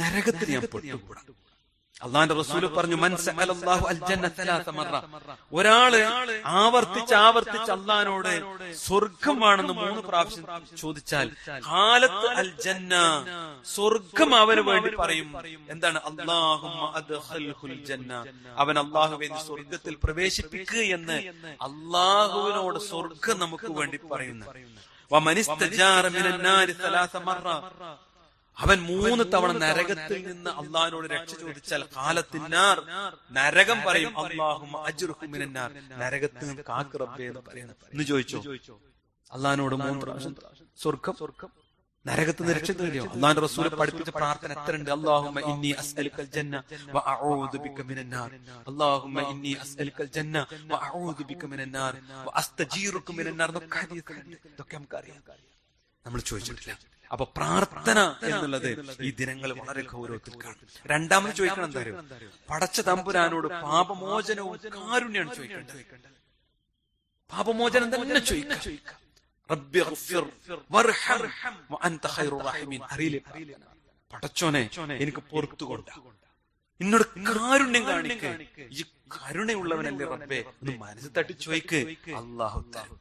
നരകത്തിൽ ഞാൻ പെട്ടുകൂടാ. അള്ളാന്റെ റസൂല് പറഞ്ഞു, മൻ സഅലല്ലാഹു അൽ ജന്ന സലാസ മറ, ഒരാള് ആവർത്തിച്ച് അള്ളാനോട് സ്വർഗം വേണമെന്ന് 3 പ്രാവശ്യം ചോദിച്ചാൽ ഖാലത്ത് അൽ ജന്ന, സ്വർഗം അവന് വേണ്ടി പറയും. എന്താണ്? അല്ലാഹുമ്മ അദ്ഖിൽഹുൽ ജന്ന, അവൻ അല്ലാഹുവേ നീ സ്വർഗത്തിൽ പ്രവേശിപ്പിക്കുക എന്ന് അല്ലാഹുവിനോട് സ്വർഗം നമുക്ക് വേണ്ടി പറയുന്നു. വമൻ ഇസ്തജാറ മിനൻ നാരി സലാസ മറ, അവൻ 3 തവണ നരകത്തിൽ നിന്ന് അള്ളാഹിനോട് രക്ഷ ചോദിച്ചാൽ ഖാലത്തിന്നാർ, നരകം പറയും അല്ലാഹുമ്മ അജ്റുഹു മിനന്നാർ, നരകത്തിൽ നിന്ന് കാക്ക് റബ്ബേ എന്ന് പറയുന്നത്. ഇന്ന് ചോദിച്ചോ അള്ളാഹിനോട് 3 പ്രാവശ്യം സ്വർഗം നരകത്തിൽ നിന്ന് രക്ഷ തേടിയോ? അള്ളാഹിന്റെ റസൂൽ പഠിപ്പിച്ച പ്രാർത്ഥന എത്ര ഉണ്ട്? അല്ലാഹുമ്മ ഇന്നി അസ്അലുക്കൽ ജന്ന വ അഊദു ബിക മിനന്നാർ, അല്ലാഹുമ്മ ഇന്നി അസ്അലുക്കൽ ജന്ന വ അഊദു ബിക മിനന്നാർ വ അസ്തജീറുക മിനന്നാർ. ഇതൊക്കെ നമുക്കറിയാം, നമ്മൾ ചോദിച്ചിട്ടില്ല. അപ്പൊ പ്രാർത്ഥന എന്നുള്ളത് ഈ ദിനങ്ങൾ വളരെ ഗൗരവത്തിൽ കാണും. രണ്ടാമത് ചോദിക്കണം എന്താ അറിയോ? പടച്ച തമ്പുരാനോട് പാപമോചനവും കാരുണ്യാണ് ചോദിക്കേണ്ടത്. പാപമോചനം തന്നെ ചോദിക്കാം. റബ്ബി ഗ്ഫിർ വർഹം വഅൻത ഖൈറുർ റഹീമീൻ. അറിയില്ലേ, പടച്ചോനെ എനിക്ക് പൊറുത്തുകൊണ്ട, എന്നോട് കാരുണ്യം കാണിക്ക്, ഈ കരുണയുള്ളവനല്ലേ റബ്ബേ എന്ന് മനസ്സിൽ തട്ടി ചോദിക്ക്. അല്ലാഹു തആല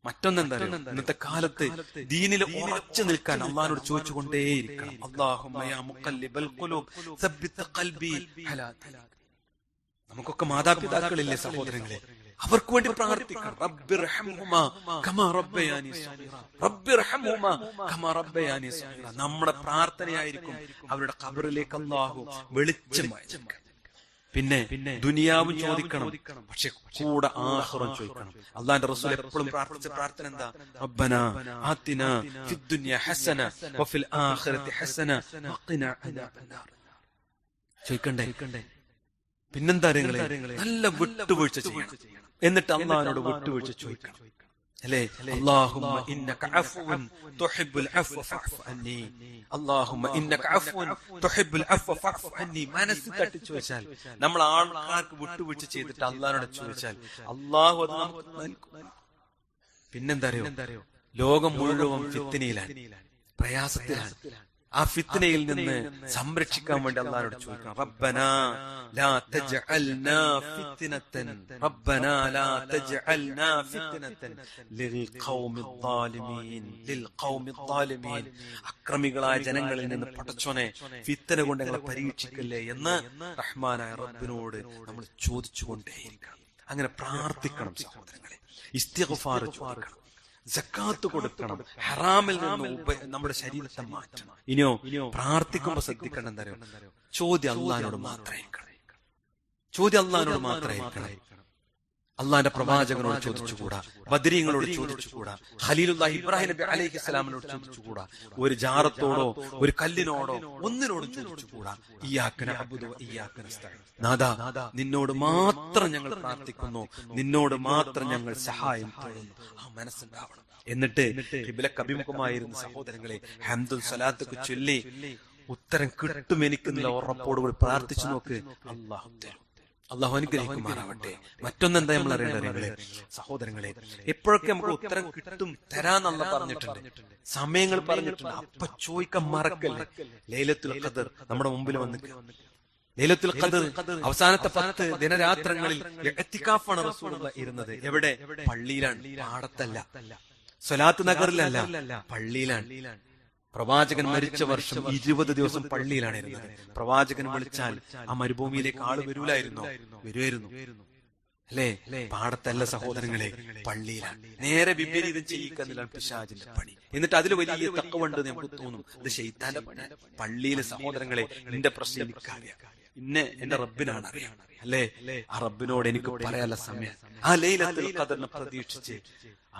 മറ്റൊന്നെന്താ, ഇന്നത്തെ കാലത്ത് ദീനിൽ ഉറച്ചു നിൽക്കാൻ അള്ളാഹിനോട് ചോദിച്ചുകൊണ്ടേയിരിക്കണം. അല്ലാഹുമ്മ യാ മുഖല്ലിബൽ ഖുലൂബ് സബ്ബിത് ഖൽബി അലാ ദീനിക്. നമുക്കൊക്കെ മാതാപിതാക്കളില്ലേ സഹോദരങ്ങളെ, അവർക്ക് വേണ്ടി പ്രാർത്ഥിക്കണം. റബ്ബിർഹംഹുമാ കമാ റബ്ബയാനി സഗീറ, റബ്ബിർഹംഹുമാ കമാ റബ്ബയാനി സഗീറ. നമ്മുടെ പ്രാർത്ഥനയായിരിക്കും അവരുടെ ഖബറിലേക്ക് അല്ലാഹു വെളിച്ചം അയക്കുക. പിന്നെ ദുനിയാവും ചോദിക്കണം, പക്ഷെ കൂടെ ആഖിറം ചോദിക്കണം. അല്ലാഹുവിന്റെ റസൂൽ എപ്പോഴും പ്രാർത്ഥിച്ച പ്രാർത്ഥന എന്താ? റബ്ബനാ ആതിനാ ഫിദ്ദുനിയ ഹസന വഫിൽ ആഖിറതി ഹസന വഖിനാ അദാബന്നാർ. ചോദിക്കണ്ടേ? പിന്നെന്താ നിങ്ങളെ? നല്ല വിട്ടുവീഴ്ച ചെയ്യണം. എന്നിട്ട് അല്ലാഹുവിനോട് വിട്ടുവീഴ്ച ചോദിക്കണം, അല്ലേ? അല്ലാഹുമ്മ ഇന്നക അഫ്വുൻ തുഹിബ്ബുൽ അഫ്വ ഫഅഫു അന്നി, അല്ലാഹുമ്മ ഇന്നക അഫ്വുൻ തുഹിബ്ബുൽ അഫ്വ ഫഅഫു അന്നി. മനസ്സ് തട്ടി ചോദിച്ചാൽ, നമ്മൾ ആൾക്കാർക്ക് വിട്ടുവീഴ്ച ചെയ്തിട്ട് അല്ലാഹുവിനോട് ചോദിച്ചാൽ അല്ലാഹു അത് നമുക്ക് നൽകും. പിന്നെന്താ അറിയോ? ലോകം മുഴുവൻ ഫിത്നയിലാണ്, പ്രയാസത്തിലാണ്. ആ ഫിത്നയിൽ നിന്ന് സംരക്ഷിക്കാൻ വേണ്ടി അല്ലാഹുവിനോട് ചോദിക്കണം. റബ്ബനാ ലാ തജ്അൽനാ ഫിത്നതൻ, റബ്ബനാ ലാ തജ്അൽനാ ഫിത്നതൻ ലിൽ ഖൗമിൽ ളാലിമീൻ, ലിൽ ഖൗമിൽ ളാലിമീൻ. അക്രമികളായ ജനങ്ങളിൽ നിന്ന് പടച്ചോനെ ഫിത്ന കൊണ്ട് ഞങ്ങളെ പരീക്ഷിക്കല്ലേ എന്ന് റഹ്മാനായ റബ്ബിനോട് നമ്മൾ ചോദിച്ചുകൊണ്ടേയിരിക്കണം. അങ്ങനെ പ്രാർത്ഥിക്കണം സഹോദരങ്ങളെ. ഇസ്തിഗ്ഫാർ ചോദിക്കണം, സക്കാത്ത് കൊടുക്കണം, ഹറാമിൽ നിന്ന് നമ്മുടെ ശരീരത്തെ മാറ്റണം. ഇനിയോ പ്രാർത്ഥിക്കുമ്പോ ശ്രദ്ധിക്കണം എന്താ അറിയോ? ചോദ്യം അള്ളാഹിനോട് മാത്രമായിരിക്കണം. അള്ളാഹിന്റെ പ്രവാചകനോട് ചോദിച്ചുകൂടാ, ബദരീങ്ങളോട് ചോദിച്ചുകൂടാ, ഖലീലുല്ലാഹി ഇബ്രാഹിം നബി അലൈഹിസ്സലാമിനോട് ചോദിച്ചുകൂടാ, ഒരു ജാറത്തോടോ ഒരു കല്ലിനോടോ ഒന്നിനോടും ചോദിച്ചുകൂടാ. ഇയ്യാക നഅ്ബുദു വ ഇയ്യാക നസ്തഈൻ. നാഥാ, നിന്നോട് മാത്രം ഞങ്ങൾ പ്രാർത്ഥിക്കുന്നു, നിന്നോട് മാത്രം ഞങ്ങൾ സഹായം തേടുന്നു. ആ മനസ്സുണ്ടാവണം. എന്നിട്ട് ഖിബ്ലക്ക് അഭിമുഖമായിരുന്ന സഹോദരങ്ങളെ ഹംദുൽ സലാത്തൊക്കെ ചൊല്ലി ഉത്തരം കിട്ടും എനിക്കെന്നുള്ള ഉറപ്പോടുകൂടി പ്രാർത്ഥിച്ചു നോക്ക്. അള്ളാഹു അനുഗ്രഹിക്കുമാറാവട്ടെ. മറ്റൊന്നെന്താ നമ്മൾ അറിയേണ്ടത് സഹോദരങ്ങളെ? എപ്പോഴൊക്കെ നമുക്ക് ഉത്തരം കിട്ടും തരാന്നല്ല പറഞ്ഞിട്ടുണ്ട്, സമയങ്ങൾ പറഞ്ഞിട്ടുണ്ട്, അപ്പൊ ചോദിക്കാൻ മറക്കല്ലേ. ലൈലത്തുൽ ഖദർ നമ്മുടെ മുമ്പിൽ വന്ന്, ലൈലത്തുൽ ഖദർ അവസാനത്തെ 10 ദിനരാത്രങ്ങളിൽ ഇഅ്തികാഫാണ് റസൂലുള്ളാഹി ഇരുന്നത്. എവിടെ? പള്ളിയിലാണ്, പാടത്തല്ല, സ്വലാത്ത് നഗറിലല്ല, പള്ളിയിലാണ്. പ്രവാചകൻ മരിച്ച വർഷം 20 ദിവസം പള്ളിയിലാണ് ഇരുന്നത്. പ്രവാചകൻ വിളിച്ചാൽ ആ മരുഭൂമിയിലേക്ക് ആള് വരുമായിരുന്നു, അല്ലേ? പാടത്തല്ല സഹോദരങ്ങളെ, പള്ളിയിലാണ്. നേരെ വിപരീതം ചെയ്യിക്കുന്നതിലാണ് പിശാചിന്റെ പണി. എന്നിട്ട് അതിൽ വലിയ തക്കവുണ്ട് നമുക്ക് തോന്നും, ഇത് ശൈത്താന്റെ പണി. പള്ളിയിലെ സഹോദരങ്ങളെ, നിന്റെ പ്രശ്നം എനിക്കറിയാം, ഇന്നെ എന്റെ റബ്ബിനാണ് അറിയാം അല്ലേ? ആ റബ്ബിനോട് എനിക്ക് പറയാനുള്ള സമയം, ആ ലൈലത്തുൽ ഖദറിനെ പ്രതീക്ഷിച്ച്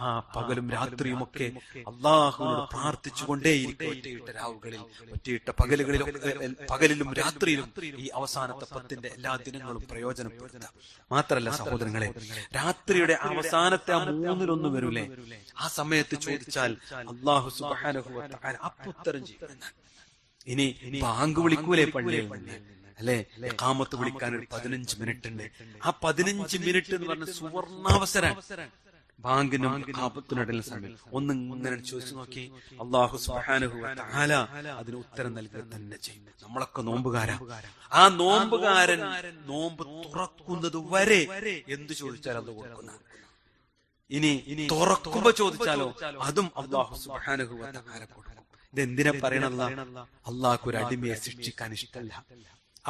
ആ പകലും രാത്രിയും ഒക്കെ അള്ളാഹുവിനോട് പ്രാർത്ഥിച്ചുകൊണ്ടേയിരിക്കും. ഒറ്റയിട്ട രാവുകളിൽ, ഒറ്റയിട്ട പകലിലും രാത്രിയിലും ഈ അവസാനത്തെ 10 എല്ലാ ദിനങ്ങളും പ്രയോജനപ്പെടുത്തുക. മാത്രല്ല സഹോദരങ്ങളെ, രാത്രിയുടെ അവസാനത്തെ ആ 3-1 വരൂലേ, ആ സമയത്ത് ചോദിച്ചാൽ അള്ളാഹു സുബ്ഹാനഹു വ തആല അപ്പുത്തരം ചെയ്യുന്നു. ഇനി ബാങ്ക് വിളിക്കൂലേ പള്ളിയിൽ നിന്ന്, അല്ലെ? ഇഖാമത്ത് വിളിക്കാൻ ഒരു 15 മിനിറ്റ് ഉണ്ട്. ആ 15 മിനിറ്റ് എന്ന് പറഞ്ഞ സുവർണാവസരം. ബാങ്കിനും ഇഖാമത്തിനിടയിൽ സമയം ഒന്ന് ഇങ്ങനെ ചോദിച്ചു നോക്കി, അല്ലാഹു സുബ്ഹാനഹു വ തആല അതിന് ഉത്തരം നൽകുക തന്നെ ചെയ്യും. നമ്മളൊക്കെ നോമ്പുകാരാ. ആ നോമ്പുകാരൻ നോമ്പ് തുറക്കുന്നത് വരെ എന്ത് ചോദിച്ചാലും അത് കൊടുക്കുന്ന. ഇനി തുറക്കുമ്പോ ചോദിച്ചാലോ അതും അല്ലാഹു സുബ്ഹാനഹു വ തആല കൊടുക്കും. ഇതെന്തിനാ പറയണല്ല? അള്ളാഹ്ക്ക് ഒരു അടിമയെ ശിക്ഷിക്കാൻ ഇഷ്ടമല്ല.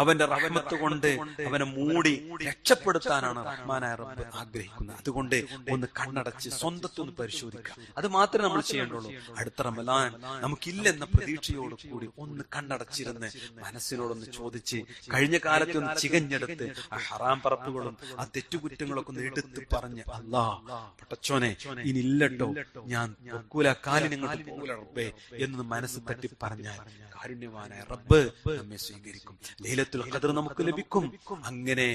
അവന്റെ റഹ്മത്ത് കൊണ്ട് അവനെ മൂടി രക്ഷപ്പെടുത്താനാണ് റഹ്മാനായ റബ്ബ് ആഗ്രഹിക്കുന്നത്. അതുകൊണ്ട് ഒന്ന് കണ്ണടച്ച് സ്വന്തത്തൊന്ന് പരിശോധിക്കുക. അത് മാത്രമേ നമ്മൾ ചെയ്യേണ്ടുള്ളൂ. അടുത്ത റമളാൻ നമുക്കില്ലെന്ന പ്രതീക്ഷയോട് കൂടി ഒന്ന് കണ്ണടച്ചിരുന്ന് മനസ്സിനോടൊന്ന് ചോദിച്ച്, കഴിഞ്ഞ കാലത്തെ ഒന്ന് ചികഞ്ഞെടുത്ത് ആ ഹറാം പറപ്പുകളും ആ തെറ്റുകുറ്റങ്ങളൊക്കെ ഒന്ന് എടുത്ത് പറഞ്ഞ്, അല്ലാഹ് പടച്ചോനെ ഇനില്ലട്ടോ, ഞാൻ വെക്കൂല, കാലിനങ്ങോട്ട് പോകൂല റബ്ബേ എന്ന് മനസ്സ് തട്ടി പറഞ്ഞാൽ കാരുണ്യവാനായ റബ്ബ് നമ്മെ സ്വീകരിക്കും. ലൈലത്തുൽ ഖദർ നമുക്ക് ലഭിക്കും. അങ്ങനെ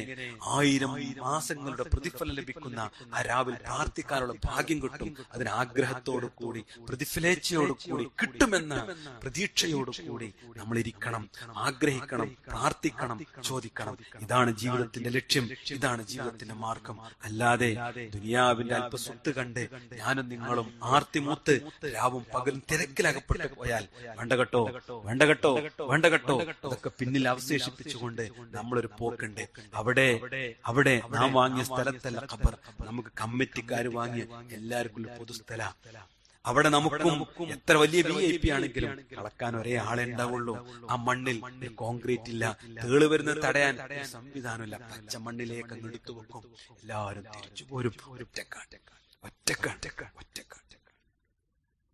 1000 മാസങ്ങളുടെ പ്രതിഫലം ലഭിക്കുന്ന ആ രാവിൽ പ്രാർത്ഥിക്കാനുള്ള ഭാഗ്യം കിട്ടും. അതിന് ആഗ്രഹത്തോടു കൂടി, പ്രതിഫലേച്ഛയോടു കൂടി കിട്ടുമെന്ന പ്രതീക്ഷയോടു കൂടി നമ്മൾ ഇരിക്കണം, ആഗ്രഹിക്കണം, പ്രാർത്ഥിക്കണം, ചോദിക്കണം. ഇതാണ് ജീവിതത്തിന്റെ ലക്ഷ്യം, ഇതാണ് ജീവിതത്തിന്റെ മാർഗം. അല്ലാതെ ദുനിയാവിന്റെ അല്പ സ്വത്ത് കണ്ട് ഞാനും നിങ്ങളും ആർത്തിമൂത്ത് രാവും പകലും തിരക്കിലകപ്പെട്ടു പോയാൽ വേണ്ടകട്ടോ, വേണ്ടകട്ടോ, വേണ്ടകട്ടോ, അതൊക്കെ പിന്നിൽ അവശേഷിപ്പിച്ചുകൊണ്ട് നമ്മളൊരു പോക്കുണ്ട്. അവിടെ നാം വാങ്ങിയ സ്ഥലത്തല്ല ഖബർ, നമുക്ക് കമ്മിറ്റിക്കാർ വാങ്ങിയ എല്ലാവർക്കും പൊതുസ്ഥല. അവിടെ നമുക്കും എത്ര വലിയ VIP ആണെങ്കിലും കളക്കാൻ ഒരേ ആളെ ഉണ്ടാവുള്ളൂ. ആ മണ്ണിൽ കോൺക്രീറ്റ് ഇല്ല, തേള് വരുന്നത് തടയാൻ സംവിധാനമില്ല. പച്ച മണ്ണിലേക്ക് അങ്ങ് എടുത്തു വെക്കും, എല്ലാവരും തിരിച്ചു പോരും. ഒറ്റക്കാണ്.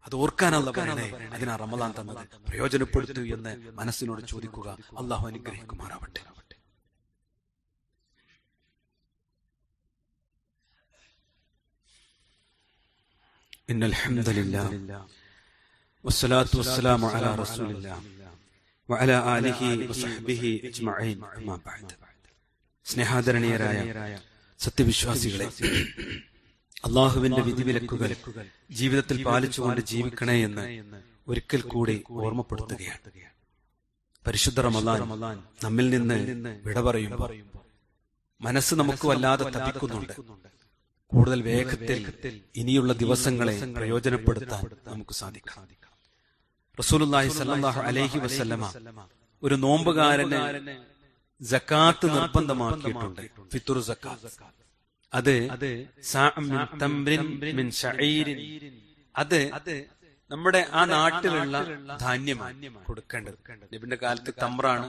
അത് ഓർക്കാനല്ല പറയണേ, അതിനാ റമളാൻ തന്നത്. പ്രയോജനപ്പെടുത്തൂ എന്ന് മനസ്സിനോട് ചോദിക്കുക. അള്ളാഹു അനുഗ്രഹിക്കുമാറാവട്ടെ. ഇന്നൽ ഹംദലില്ലാഹ് വസ്സലാത്തു വസ്സലാമു അലാ റസൂലില്ലാഹ് വഅലാ ആലിഹി വസഹ്ബിഹി അജ്മഈൻ. അമ്മാ ബഅദ്. സ്നേഹാദരണീയരായ സത്യവിശ്വാസികളെ, അള്ളാഹുവിന്റെ വിധിവിലക്കുകൾ ജീവിതത്തിൽ പാലിച്ചുകൊണ്ട് ജീവിക്കണേ എന്ന് ഒരിക്കൽ കൂടി ഓർമ്മപ്പെടുത്തുകയാണ്. പരിശുദ്ധ റമളാൻ നമ്മിൽ നിന്ന് വിട പറയുമ്പോൾ മനസ്സ് നമുക്ക് വല്ലാതെ തപിക്കുന്നുണ്ട്. കൂടുതൽ വേഗത്തിൽ ഇനിയുള്ള ദിവസങ്ങളെ പ്രയോജനപ്പെടുത്താൻ നമുക്ക് സാധിക്കും. റസൂലുള്ളാഹി സ്വല്ലല്ലാഹു അലൈഹി വസല്ലമ ഒരു നോമ്പുകാരന് സകാത്ത് നിർബന്ധമാക്കിയിട്ടുണ്ട്. ഫിത്ർ സകാത്ത്. അത് നമ്മുടെ ആ നാട്ടിലുള്ള ധാന്യമാണ് കൊടുക്കേണ്ടത്. നബിന്റെ കാലത്ത് തമ്രാണ്,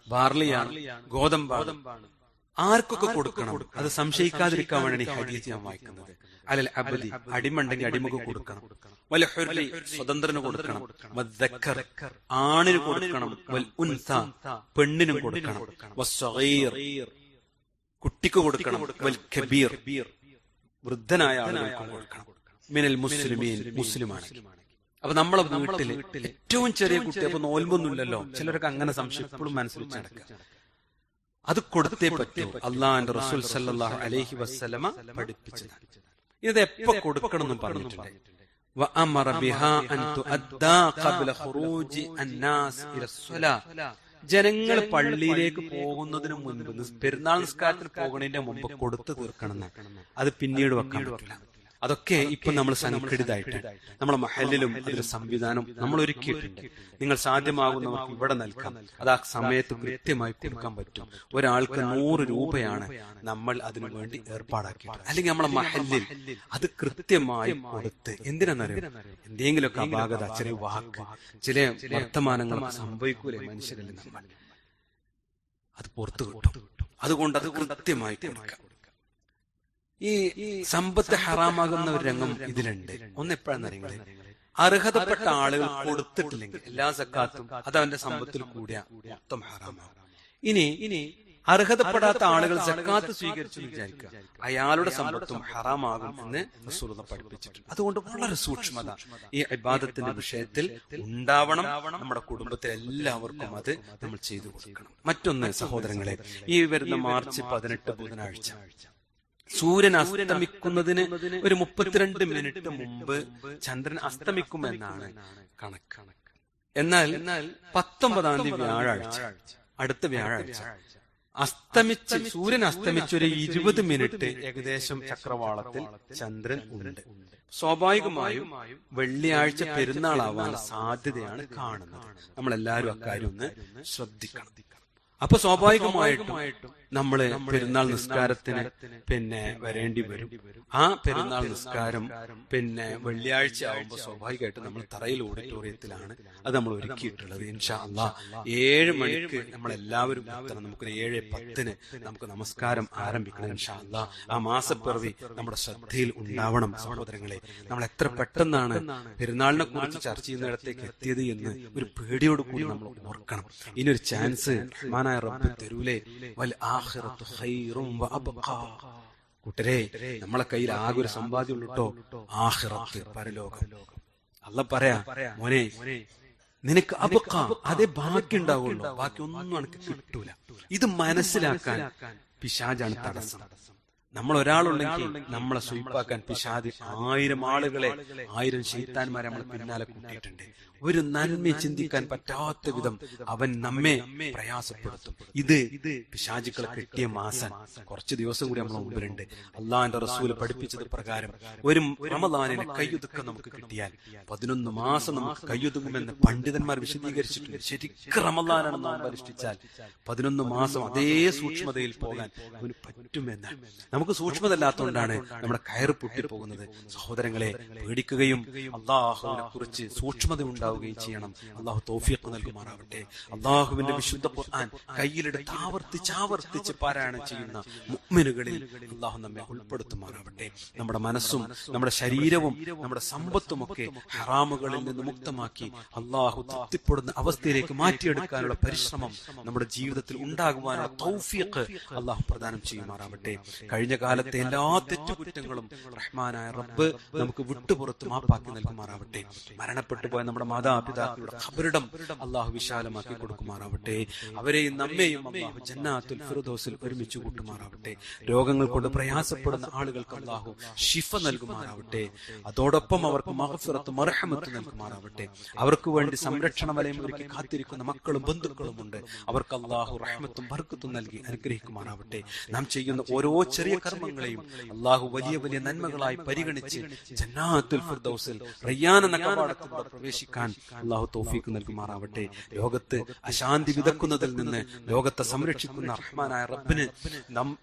ബാർലിയാണ്, ഗോതമ്പാണ്. ആർക്കൊക്കെ കൊടുക്കണം, അത് സംശയിക്കാതിരിക്കാൻ വേണ്ടി ഹദീസ് ഞാൻ വായിക്കുന്നത്. അലൽ അബ്ദി, അടിമണ്ടെങ്കിൽ അടിമക്ക് കൊടുക്കണം. വൽ ഹുർരി, സ്വതന്ത്രന് കൊടുക്കണം. വദ്ദക്കർ, ആണിന് കൊടുക്കണം. വൽ ഉൻസ, പെണ്ണിനും കൊടുക്കണം. വസ്സഗീർ, കുട്ടിക്ക് കൊടുക്കണം. വൽ കബീർ, വൃദ്ധനായ ആളുകൾക്ക് കൊടുക്കണം. മിനൽ മുസ്ലിമീൻ, മുസ്ലിമാണ്. അപ്പൊ നമ്മളെ വീട്ടില് ഏറ്റവും ചെറിയ കുട്ടി, അപ്പൊ നോൽമ്പൊന്നുമില്ലല്ലോ, ചിലരൊക്കെ അങ്ങനെ സംശയം ഇപ്പോഴും മനസ്സിൽ നടക്കുക. അത് കൊടുത്തേ പറ്റൂ. അള്ളാഹുവിന്റെ റസൂൽ സല്ലല്ലാഹു അലൈഹി വസല്ലമ പഠിപ്പിച്ചതാണ്. ഇത് എപ്പോ കൊടുക്കണം എന്നും പറഞ്ഞിട്ടുണ്ട്. വഅമറ ബിഹാ അൻ തുഅദ്ദാ ഖബ്ല ഖുറൂജി അന്നാസ് ഇലസ്സലാ. ജനങ്ങൾ പള്ളിയിലേക്ക് പോകുന്നതിന് മുൻപ്, പെരുന്നാൾ നിസ്കാരത്തിന് പോകുന്നതിന്റെ മുമ്പ് കൊടുത്തു തീർക്കണം. അത് പിന്നീട് വെക്കാൻ പറ്റില്ല. അതൊക്കെ ഇപ്പൊ നമ്മൾ സംഘടിതമായിട്ട് നമ്മളെ മഹല്ലിലും അതിന്റെ സംവിധാനം നമ്മൾ ഒരുക്കിയിട്ടുണ്ട്. നിങ്ങൾ സാധ്യമാകുന്നവർക്ക് ഇവിടെ നൽകാം. അത് ആ സമയത്ത് കൃത്യമായി കൊടുക്കാൻ പറ്റും. ഒരാൾക്ക് 100 രൂപയാണ് നമ്മൾ അതിനു വേണ്ടി ഏർപ്പാടാക്കിയത്. അല്ലെങ്കിൽ നമ്മളെ മഹല്ലിൽ അത് കൃത്യമായി കൊടുത്ത്, എന്തിനാണെന്നറിയാം, എന്തെങ്കിലുമൊക്കെ അപാകത, ചെറിയ വാക്ക്, ചില വർത്തമാനങ്ങളൊക്കെ സംഭവിക്കൂലേ മനുഷ്യരിൽ, നമ്മൾ അത് പുറത്തു കിട്ടും. അതുകൊണ്ട് അത് കൃത്യമായി കൊടുക്കാം. ഈ സമ്പത്ത് ഹറാമാകുന്ന ഒരു രംഗം ഇതിലുണ്ട്. ഒന്ന് എപ്പോഴാണെന്നറിയുന്നത്, അർഹതപ്പെട്ട ആളുകൾ കൊടുത്തിട്ടില്ലെങ്കിൽ എല്ലാ സക്കാത്തും അത് അവന്റെ സമ്പത്തിൽ കൂടിയ മൊത്തം ഹറാമാകും. ഇനി അർഹതപ്പെടാത്ത ആളുകൾ സക്കാത്ത് സ്വീകരിച്ചു വിചാരിക്കുക, അയാളുടെ സമ്പത്തും ഹറാമാകും എന്ന് റസൂലുള്ളാഹി പഠിപ്പിച്ചിട്ടുണ്ട്. അതുകൊണ്ട് വളരെ സൂക്ഷ്മത ഈ ഇബാദത്തിന്റെ വിഷയത്തിൽ ഉണ്ടാവണം. നമ്മുടെ കുടുംബത്തിൽ എല്ലാവർക്കും അത് നമ്മൾ ചെയ്തു കൊടുക്കണം. മറ്റൊന്ന് സഹോദരങ്ങളെ, ഈ വരുന്ന മാർച്ച് 18 ബുധനാഴ്ച സൂര്യൻ അസ്തമിക്കുന്നതിന് ഒരു 32 മിനിറ്റ് മുമ്പ് ചന്ദ്രൻ അസ്തമിക്കുമെന്നാണ് കണക്ക്. എന്നാൽ 19-ാം തീയതി വ്യാഴാഴ്ച, അടുത്ത വ്യാഴാഴ്ച സൂര്യൻ അസ്തമിച്ച ഒരു 20 മിനിറ്റ് ഏകദേശം ചക്രവാളത്തിൽ ചന്ദ്രൻ ഉണ്ട്. സ്വാഭാവികമായും വെള്ളിയാഴ്ച പെരുന്നാളാവാൻ സാധ്യതയാണ് കാണുന്നത്. നമ്മളെല്ലാവരും അക്കാര്യം ഒന്ന് ശ്രദ്ധിക്കണം. അപ്പൊ സ്വാഭാവികമായിട്ടും നമ്മള് പെരുന്നാൾ നിസ്കാരത്തിന് വരേണ്ടി വരും. ആ പെരുന്നാൾ നിസ്കാരം വെള്ളിയാഴ്ച ആവുമ്പോൾ സ്വാഭാവികമായിട്ടും നമ്മൾ തറയിൽ ഓഡിറ്റോറിയത്തിലാണ് അത് നമ്മൾ ഒരുക്കിയിട്ടുള്ളത്. ഇൻഷാ അല്ലാഹ് 7 മണിക്ക് നമ്മളെല്ലാവരും എത്തണം. നമുക്കൊരു 7:10 നമുക്ക് നമസ്കാരം ആരംഭിക്കണം ഇൻഷാ അല്ലാഹ്. ആ മാസപ്പിറവി നമ്മുടെ ശ്രദ്ധയിൽ ഉണ്ടാവണം സഹോദരങ്ങളെ. നമ്മൾ എത്ര പെട്ടെന്നാണ് പെരുന്നാളിനെ കുറിച്ച് ചർച്ച ചെയ്യുന്നിടത്തേക്ക് എത്തിയത് എന്ന് ഒരു പേടിയോട് കൂടി നമ്മൾ ഓർക്കണം. ഇനിയൊരു ചാൻസ് റഹ്മാനായ റബ്ബ് തരൂലേ. വൽ ആഖിറത്തു ഖൈറും വഅബ്ഖാ. കൂട്ടരെ, നമ്മളെ കയ്യിൽ ആകെ ഒരു സമ്പാദ്യം ഉള്ളൂട്ടോ, ആഖിറത്ത്, പരലോകം. അല്ലാഹ് പറയാ, മോനെ നിനക്ക് അബ്ഖ, അതേ ബാക്കി ഉണ്ടാവുള്ളൂ, ബാക്കി ഒന്നും എനിക്ക് കിട്ടൂല. ഇത് മനസ്സിലാക്കാൻ പിശാചാണ് തടസ്സം. നമ്മൾ ഒരാളുണ്ടെങ്കിൽ നമ്മളെ സ്വീപ്പാക്കാൻ പിശാച് 1000 ആളുകളെ, 1000 ശൈത്താന്മാരെ നമ്മളെ പിന്നാലെ കൂട്ടിയിട്ടുണ്ട്. ഒരു നന്മ ചിന്തിക്കാൻ പറ്റാത്ത വിധം അവൻ നമ്മെ പ്രയാസപ്പെടുത്തും. ഇത് പിശാചുക്കളെ കിട്ടിയ മാസം കുറച്ച് ദിവസം കൂടി നമ്മളെ മുമ്പിലുണ്ട്. അള്ളാഹിന്റെ റസൂല് പഠിപ്പിച്ചത് പ്രകാരം ഒരു റമദാനിന് കയ്യൊതുക്കം നമുക്ക് കിട്ടിയാൽ 11 മാസം നമുക്ക് കയ്യൊതുങ്ങുമെന്ന് പണ്ഡിതന്മാർ വിശദീകരിച്ചിട്ടുണ്ട്. ശരിക്കും റമദാനാണ് നാം അനുഷ്ഠിച്ചാൽ 11 മാസം അതേ സൂക്ഷ്മതയിൽ പോകാൻ അവന് പറ്റുമെന്ന്. നമുക്ക് സൂക്ഷ്മത അല്ലാത്തതുകൊണ്ടാണ് നമ്മുടെ കയറ് പൊട്ടിപ്പോകുന്നത്. സഹോദരങ്ങളെ, പേടിക്കുകയും അള്ളാഹുവിനെ കുറിച്ച് സൂക്ഷ്മത ഉണ്ടാവുകയും ചെയ്യണം. അള്ളാഹു തൗഫീഖ് നൽകുമാറാവട്ടെ. അള്ളാഹുവിന്റെ വിശുദ്ധ ഖുർആൻ കയ്യിലെടുത്ത് ആവർത്തിച്ച് പാരായണം ചെയ്യുന്ന മുഅ്മിനുകളിൽ അള്ളാഹു നമ്മെ ഉൾപ്പെടുത്തുമാറാവട്ടെ. നമ്മുടെ മനസ്സും നമ്മുടെ ശരീരവും നമ്മുടെ സമ്പത്തുമൊക്കെ ഹറാമുകളിൽ നിന്ന് മുക്തമാക്കി അള്ളാഹു തൃപ്തിപ്പെടുന്ന അവസ്ഥയിലേക്ക് മാറ്റിയെടുക്കാനുള്ള പരിശ്രമം നമ്മുടെ ജീവിതത്തിൽ ഉണ്ടാകുവാനുള്ള തൗഫീഖ് അള്ളാഹു പ്രദാനം ചെയ്യുമാറാവട്ടെ. കഴിഞ്ഞ കാലത്തെ എല്ലാ തെറ്റുകുറ്റങ്ങളും റഹ്മാനായ റബ്ബ് നമുക്ക് വിട്ടുപുറത്ത് മാപ്പാക്കി നൽകുമാറാവട്ടെ. മരണപ്പെട്ടു പോയ നമ്മുടെ മാതാപിതാക്കളുടെ ഖബറിടം അള്ളാഹു വിശാലമാക്കി കൊടുക്കുമാറാവട്ടെ. അവരെയും നമ്മെയും അള്ളാഹു ജന്നാത്തുൽ ഫിർദൗസിൽ ഒരുമിച്ച് കൂട്ടുമാറാവട്ടെ. രോഗങ്ങൾ കൊണ്ട് പ്രയാസപ്പെടുന്ന ആളുകൾക്ക് അള്ളാഹു ശിഫ നൽകുമാറാവട്ടെ. അതോടൊപ്പം അവർക്ക് മഗ്ഫിറത്ത് മർഹമത്ത് നൽകുമാറാവട്ടെ. അവർക്ക് വേണ്ടി സംരക്ഷണ വലയം ഒരുക്കി കാത്തിരിക്കുന്ന മക്കളും ബന്ധുക്കളും ഉണ്ട്. അവർക്ക് അള്ളാഹു റഹ്മത്തും ബർക്കത്തും നൽകി അനുഗ്രഹിക്കുമാറാവട്ടെ. നാം ചെയ്യുന്ന ഓരോ ചെറിയ കർമ്മങ്ങളെയും അള്ളാഹു വലിയ വലിയ നന്മകളായി പരിഗണിച്ച് ജന്നാത്തുൽ ഫിർദൗസിൽ റയ്യാൻ എന്ന കവാടത്തിലൂടെ പ്രവേശിക്കാൻ അള്ളാഹു തൗഫീഖ് നൽകുമാറാവട്ടെ. ലോകത്ത് അശാന്തി വിതക്കുന്നതിൽ നിന്ന് ലോകത്തെ സംരക്ഷിക്കുന്ന റഹ്മാനായ റബ്ബിന്,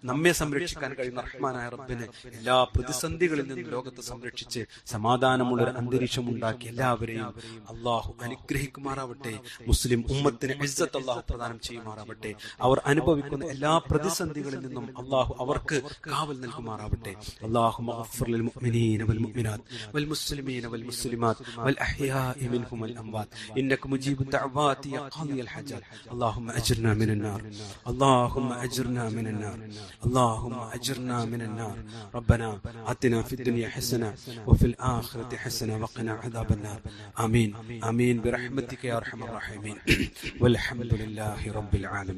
നമ്മെ സംരക്ഷിക്കാൻ കഴിയുന്ന റഹ്മാനായ റബ്ബിന് എല്ലാ പ്രതിസന്ധികളിൽ നിന്നും ലോകത്തെ സംരക്ഷിച്ച് സമാധാനമുള്ള ഒരു അന്തരീക്ഷം ഉണ്ടാക്കി എല്ലാവരെയും അള്ളാഹു അനുഗ്രഹിക്കുമാറാവട്ടെ. മുസ്ലിം ഉമ്മത്തിന് ഇസ്സത്ത് അള്ളാഹു പ്രദാനം ചെയ്യുമാറാവട്ടെ. അവർ അനുഭവിക്കുന്ന എല്ലാ പ്രതിസന്ധികളിൽ നിന്നും അള്ളാഹു അവർക്ക് കാവൽ നൽകുമാറാവട്ടെ. അല്ലാഹുമ്മ ഗഫിർ ലിൽ മുഅ്മിനീന വൽ മുഅ്മിനാത്ത് വൽ മുസ്ലിമീന വൽ മുസ്ലിമാത്ത് വൽ അഹ്യാഇ മിൻഹും വൽ അംവാത് ഇന്നക മുജീബു ദഅവാതി യാ ഖാദിയൽ ഹജാൽ. اللهم أجرنا من النار، اللهم أجرنا من النار، اللهم أجرنا من النار. ربنا آتنا في الدنيا حسنة وفي الآخرة حسنة وقنا عذاب النار. آمين آمين برحمتك يا أرحم الراحمين. والحمد لله رب العالمين.